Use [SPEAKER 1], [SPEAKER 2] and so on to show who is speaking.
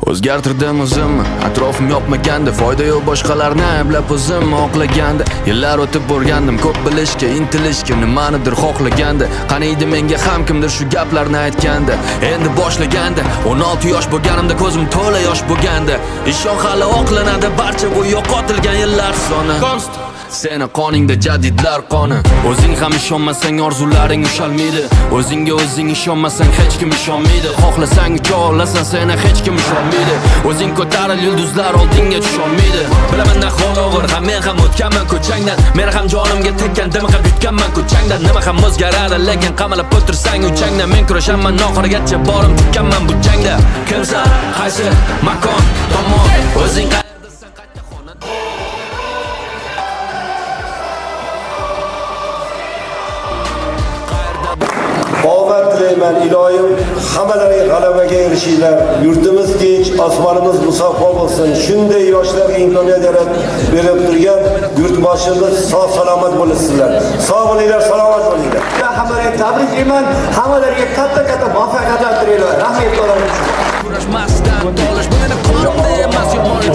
[SPEAKER 1] O'zgartirdim o'zimni, atrofim yopmaganda, foyda yo'q boshqalarni ayblab o'zimni oqlaganda. Yillar o'tib borgandim ko'p bilishga, intilishga, nimanidir xohlaganda. Qaniydi menga ham kimdir shu gaplarni aytganda. Endi boshlaganda, 16 yosh bo'lganimda ko'zim to'la yosh bo'lganda. Ishon hali oqlanadi barcha bu yo'qotilgan yillar soni. Seni qoningda jadidlar qoni. O'zing ham ishonmasang orzularing ushalmaydi. O'zingga o'zing ishonmasang hech kim ishonmaydi. Xohlasang ucha olasan, seni hech kim ishonmaydi. O'zing ko'taril, yulduzlar oldinga tusholmaydi. Bilaman ahvol og'ir, ham men ham o'tganman ko'changdan. Men ham jonimga tekkan, dimi ham yutganman ko'changdan. Nima ham o'zgaradi, lekin qamalib o'tirsang uchangdan. Men kurashaman oxirigacha, borim tikkanman bu jangda. Kimsan, qaysi makon, tomon, o'zing
[SPEAKER 2] Omad tilayman iloyim, hammalariga g'alabaga erishinglar. Yurtimiz tinch, osmonimiz musaffo bo'lsin. Shunday yoshlarga imkoniyat yaratib berib turgan yurtboshimiz sog' salomat bo'lisizlar. Sog' bo'linglar, salomat bo'linglar.
[SPEAKER 3] Hammalarga tabriklayman. Hammalarga katta muvaffaqiyatlar tilayman. Rahmat qo'llaringiz uchun.
[SPEAKER 1] kurashmasdan dolash meni qo'limda emas yomonlik.